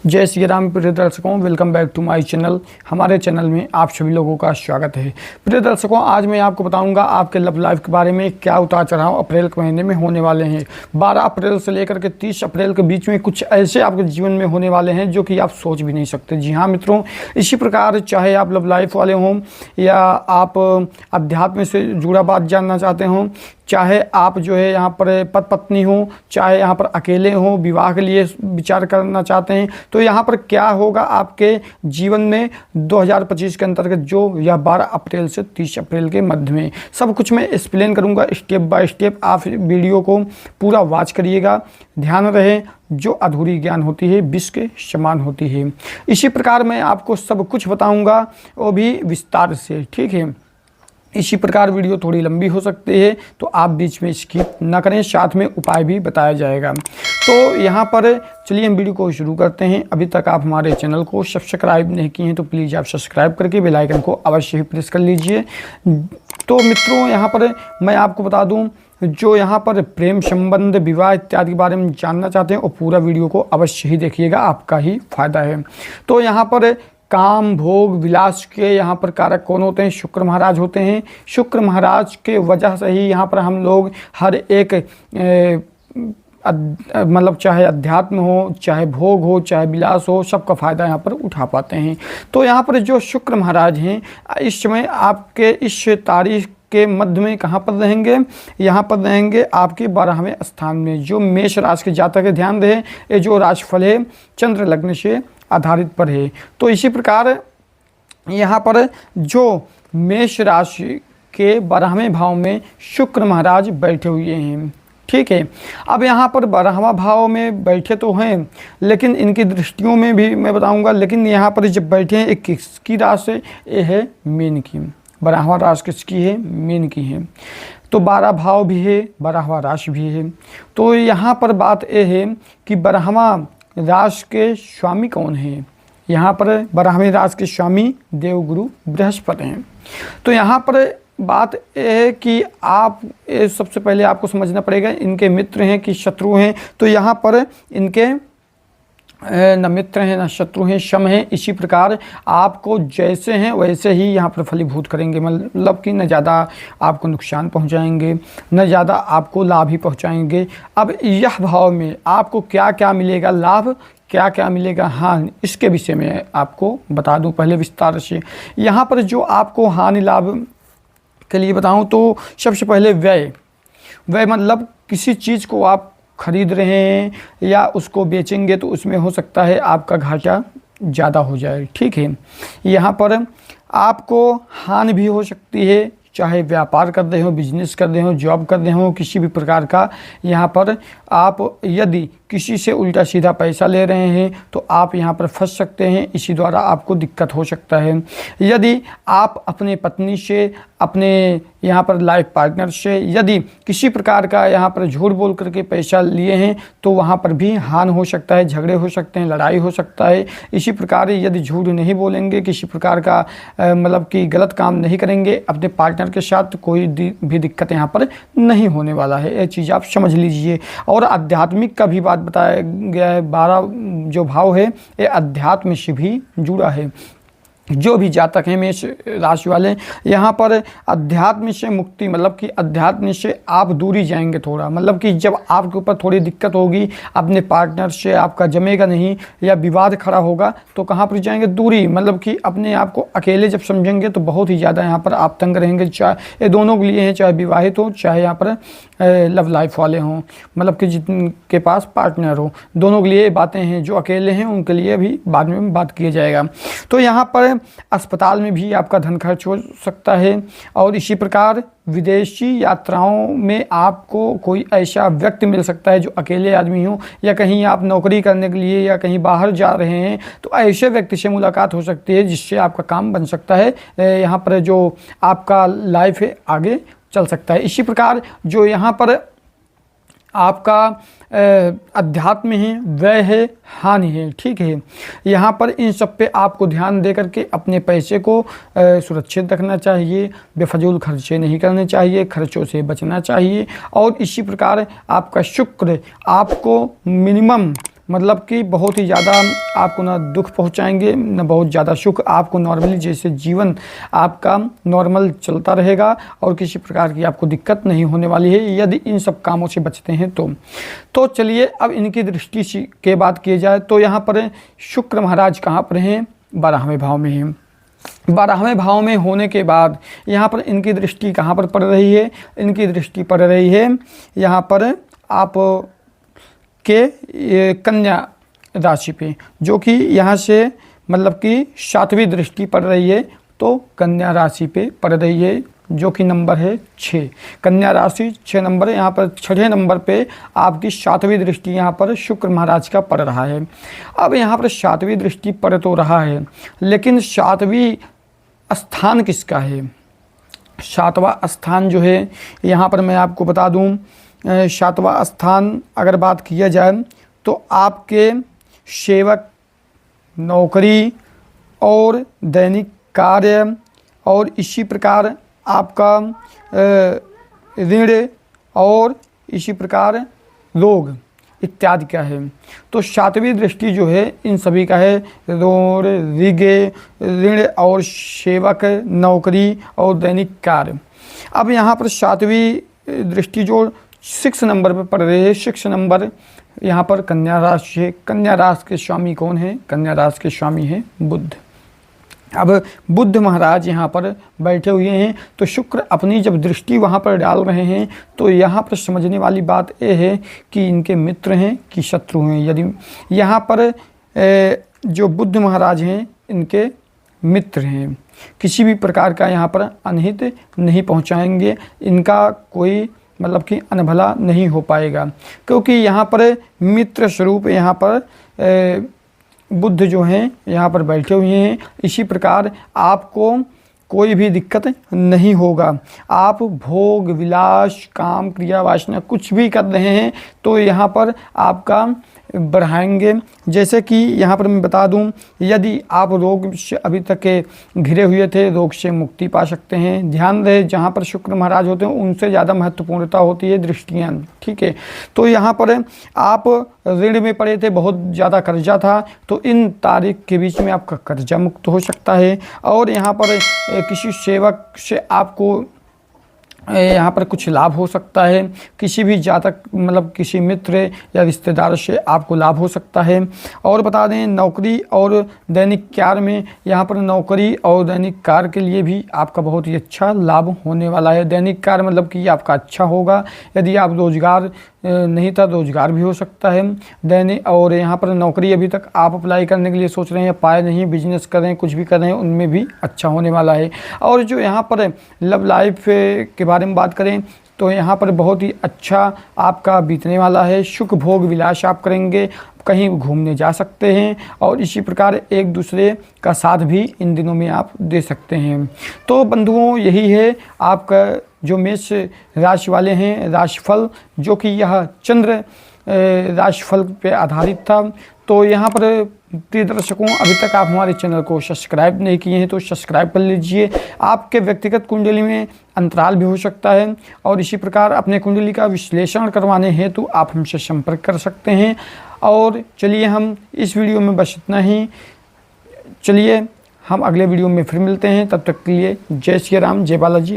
जय श्री राम। प्रिय दर्शकों, welcome back to my channel. हमारे चैनल में आप सभी लोगों का स्वागत है। प्रिय दर्शकों, आज मैं आपको बताऊंगा आपके लव लाइफ के बारे में क्या उतार चढ़ाव अप्रैल के महीने में होने वाले हैं। 12 अप्रैल से लेकर के 30 अप्रैल के बीच में कुछ ऐसे आपके जीवन में होने वाले हैं जो कि आप सोच भी नहीं सकते। जी हाँ मित्रों, इसी प्रकार चाहे आप लव लाइफ वाले हों या आप अध्यात्म से जुड़ा बात जानना चाहते हों, चाहे आप जो है यहाँ पर पति पत्नी हो, चाहे यहाँ पर अकेले हो, विवाह के लिए विचार करना चाहते हैं, तो यहाँ पर क्या होगा आपके जीवन में 2025 के अंतर्गत जो या 12 अप्रैल से 30 अप्रैल के मध्य में सब कुछ मैं एक्सप्लेन करूँगा स्टेप बाय स्टेप। आप वीडियो को पूरा वॉच करिएगा। ध्यान रहे, जो अधूरी ज्ञान होती है विष के समान होती है। इसी प्रकार मैं आपको सब कुछ बताऊँगा, वो भी विस्तार से, ठीक है। इसी प्रकार वीडियो थोड़ी लंबी हो सकती है तो आप बीच में स्किप ना करें, साथ में उपाय भी बताया जाएगा। तो यहाँ पर चलिए हम वीडियो को शुरू करते हैं। अभी तक आप हमारे चैनल को सब्सक्राइब नहीं किए हैं तो प्लीज़ आप सब्सक्राइब करके बेल आइकन को अवश्य ही प्रेस कर लीजिए। तो मित्रों, यहाँ पर मैं आपको बता दूँ, जो यहाँ पर प्रेम संबंध, विवाह इत्यादि के बारे में जानना चाहते हैं वो पूरा वीडियो को अवश्य ही देखिएगा, आपका ही फायदा है। तो यहाँ पर काम भोग विलास के यहाँ पर कारक कौन होते हैं? शुक्र महाराज होते हैं। शुक्र महाराज के वजह से ही यहाँ पर हम लोग हर एक मतलब चाहे अध्यात्म हो, चाहे भोग हो, चाहे विलास हो, सबका फ़ायदा यहाँ पर उठा पाते हैं। तो यहाँ पर जो शुक्र महाराज हैं इस समय आपके इस तारीख के मध्य में कहाँ पर रहेंगे? यहाँ पर रहेंगे आपके 12वें स्थान में। जो मेष राशि के जातक है, ध्यान रहे, ये जो राशिफल है चंद्र लग्न से आधारित पर है। तो इसी प्रकार यहाँ पर जो मेष राशि के 12वें भाव में शुक्र महाराज बैठे हुए हैं, ठीक है। अब यहाँ पर 12वां भाव में बैठे तो हैं, लेकिन इनकी दृष्टियों में भी मैं बताऊंगा। लेकिन यहाँ पर जब बैठे हैं, एक किसकी राशि? ये है मीन की। 12वां राशि किसकी है? मीन की है। तो 12 भाव भी है, 12वां राशि भी है। तो यहाँ पर बात यह है कि 12वां राशि के स्वामी कौन है? यहाँ पर 12वें राशि के स्वामी देवगुरु बृहस्पति हैं। तो यहाँ पर बात यह है कि आप सबसे पहले आपको समझना पड़ेगा इनके मित्र हैं कि शत्रु हैं। तो यहाँ पर इनके न मित्र हैं न शत्रु हैं, सम हैं। इसी प्रकार आपको जैसे हैं वैसे ही यहाँ पर फलीभूत करेंगे, मतलब कि न ज़्यादा आपको नुकसान पहुँचाएंगे, न ज़्यादा आपको लाभ ही पहुँचाएंगे। अब यह भाव में आपको क्या क्या मिलेगा, लाभ क्या क्या मिलेगा, हाँ, इसके विषय में आपको बता दूं पहले विस्तार से। यहाँ पर जो आपको हानि लाभ के लिए बताऊं तो सबसे पहले व्यय मतलब किसी चीज़ को आप खरीद रहे हैं या उसको बेचेंगे तो उसमें हो सकता है आपका घाटा ज़्यादा हो जाए, ठीक है। यहाँ पर आपको हानि भी हो सकती है, चाहे व्यापार कर रहे हो, बिजनेस कर रहे हो, जॉब कर रहे हो, किसी भी प्रकार का। यहाँ पर आप यदि किसी से उल्टा सीधा पैसा ले रहे हैं तो आप यहाँ पर फंस सकते हैं, इसी द्वारा आपको दिक्कत हो सकता है। यदि आप अपने पत्नी से, अपने यहाँ पर लाइफ पार्टनर से यदि किसी प्रकार का यहाँ पर झूठ बोल करके पैसा लिए हैं तो वहाँ पर भी हानि हो सकता है, झगड़े हो सकते हैं, लड़ाई हो सकता है। इसी प्रकार यदि झूठ नहीं बोलेंगे, किसी प्रकार का मतलब कि गलत काम नहीं करेंगे अपने पार्टनर के साथ, तो कोई भी दिक्कत यहाँ पर नहीं होने वाला है। ये चीज़ आप समझ लीजिए। और आध्यात्मिक का भी बात बताया गया है। 12 जो भाव है ये अध्यात्म से भी जुड़ा है। जो भी जातक हैं मेष राशि वाले, यहाँ पर अध्यात्म से मुक्ति, मतलब कि अध्यात्म से आप दूरी जाएंगे थोड़ा, मतलब कि जब आपके ऊपर थोड़ी दिक्कत होगी, अपने पार्टनर से आपका जमेगा नहीं या विवाद खड़ा होगा तो कहाँ पर जाएंगे? दूरी, मतलब कि अपने आप को अकेले जब समझेंगे तो बहुत ही ज़्यादा यहाँ पर आप तंग रहेंगे। चाहे ये दोनों के लिए हैं, चाहे विवाहित हो, चाहे यहाँ पर लव लाइफ वाले हों, मतलब कि जिनके पास पार्टनर हो, दोनों के लिए बातें हैं। जो अकेले हैं उनके लिए भी बाद में बात किया जाएगा। तो यहाँ पर अस्पताल में भी आपका धन खर्च हो सकता है। और इसी प्रकार विदेशी यात्राओं में आपको कोई ऐसा व्यक्ति मिल सकता है जो अकेले आदमी हो, या कहीं आप नौकरी करने के लिए या कहीं बाहर जा रहे हैं तो ऐसे व्यक्ति से मुलाकात हो सकती है जिससे आपका काम बन सकता है। यहाँ पर जो आपका लाइफ है आगे चल सकता है। इसी प्रकार जो यहाँ पर आपका अध्यात्म है, वह है, हानि है, ठीक है। यहाँ पर इन सब पे आपको ध्यान दे करके अपने पैसे को सुरक्षित रखना चाहिए, बेफजूल खर्चे नहीं करने चाहिए, खर्चों से बचना चाहिए। और इसी प्रकार आपका शुक्र आपको मिनिमम मतलब कि बहुत ही ज़्यादा आपको ना दुख पहुंचाएंगे, ना बहुत ज़्यादा सुख। आपको नॉर्मली जैसे जीवन आपका नॉर्मल चलता रहेगा और किसी प्रकार की आपको दिक्कत नहीं होने वाली है यदि इन सब कामों से बचते हैं तो चलिए अब इनकी दृष्टि के बात किए जाए तो यहाँ पर शुक्र महाराज कहाँ पर हैं? 12वें भाव में हैं। 12वें भाव में होने के बाद यहाँ पर इनकी दृष्टि कहाँ पर पड़ रही है? इनकी दृष्टि पड़ रही है यहाँ पर आप के कन्या राशि पे, जो कि यहाँ से मतलब कि 7वीं दृष्टि पड़ रही है। तो कन्या राशि पे पड़ रही है जो कि नंबर है 6। कन्या राशि 6 नंबर है। यहाँ पर 6ठे नंबर पे आपकी 7वीं दृष्टि यहाँ पर शुक्र महाराज का पड़ रहा है। अब यहाँ पर 7वीं दृष्टि पड़ तो रहा है, लेकिन 7वीं स्थान किसका है? 7वां स्थान जो है यहाँ पर मैं आपको बता दूँ, 7वां स्थान अगर बात किया जाए तो आपके सेवक, नौकरी और दैनिक कार्य और इसी प्रकार आपका ऋण और इसी प्रकार रोग इत्यादि का है। तो 7वीं दृष्टि जो है इन सभी का है, रोग, ऋण और सेवक, नौकरी और दैनिक कार्य। अब यहाँ पर 7वीं दृष्टि जो 6 नंबर पर पड़ रही है, 6 नंबर यहाँ पर कन्या राशि है। कन्या राशि के स्वामी कौन है? कन्या राशि के स्वामी है बुध। अब बुध महाराज यहाँ पर बैठे हुए हैं, तो शुक्र अपनी जब दृष्टि वहाँ पर डाल रहे हैं तो यहाँ पर समझने वाली बात यह है कि इनके मित्र हैं कि शत्रु हैं। यदि यहाँ पर जो बुध महाराज हैं इनके मित्र हैं, किसी भी प्रकार का यहाँ पर अनहित नहीं पहुँचाएंगे, इनका कोई मतलब कि अनभला नहीं हो पाएगा, क्योंकि यहाँ पर मित्र स्वरूप यहाँ पर बुध जो हैं यहाँ पर बैठे हुए हैं। इसी प्रकार आपको कोई भी दिक्कत नहीं होगा। आप भोग विलास, काम, क्रिया, वासना कुछ भी कर रहे हैं तो यहाँ पर आपका बढ़ाएंगे। जैसे कि यहाँ पर मैं बता दूं, यदि आप रोग से अभी तक घिरे हुए थे, रोग से मुक्ति पा सकते हैं। ध्यान रहे जहाँ पर शुक्र महाराज होते हैं उनसे ज़्यादा महत्वपूर्णता होती है दृष्टियाँ, ठीक है। तो यहाँ पर आप ऋण में पड़े थे, बहुत ज़्यादा कर्जा था, तो इन तारीख के बीच में आपका कर्जा मुक्त हो सकता है। और यहाँ पर किसी सेवक से आपको यहाँ पर कुछ लाभ हो सकता है, किसी भी जातक मतलब किसी मित्र या रिश्तेदार से आपको लाभ हो सकता है। और बता दें नौकरी और दैनिक कार्य में, यहाँ पर नौकरी और दैनिक कार्य के लिए भी आपका बहुत ही अच्छा लाभ होने वाला है। दैनिक कार्य मतलब कि आपका अच्छा होगा, यदि आप रोजगार नहीं था रोजगार भी हो सकता है दैनिक। और यहाँ पर नौकरी अभी तक आप अप्लाई करने के लिए सोच रहे हैं, पाए नहीं, बिजनेस कर रहे हैं, कुछ भी कर रहे हैं, उनमें भी अच्छा होने वाला है। और जो यहाँ पर लव लाइफ के बारे में बात करें तो यहाँ पर बहुत ही अच्छा आपका बीतने वाला है। सुख भोग विलास आप करेंगे, कहीं घूमने जा सकते हैं और इसी प्रकार एक दूसरे का साथ भी इन दिनों में आप दे सकते हैं। तो बंधुओं यही है आपका जो मेष राशि वाले हैं राशिफल, जो कि यह चंद्र राशिफल पे आधारित था। तो यहाँ पर प्रिय दर्शकों, अभी तक आप हमारे चैनल को सब्सक्राइब नहीं किए हैं तो सब्सक्राइब कर लीजिए। आपके व्यक्तिगत कुंडली में अंतराल भी हो सकता है और इसी प्रकार अपने कुंडली का विश्लेषण करवाने हेतु आप हमसे संपर्क कर सकते हैं। और चलिए हम इस वीडियो में बस इतना ही। चलिए हम अगले वीडियो में फिर मिलते हैं, तब तक के लिए जय श्री राम, जय बालाजी।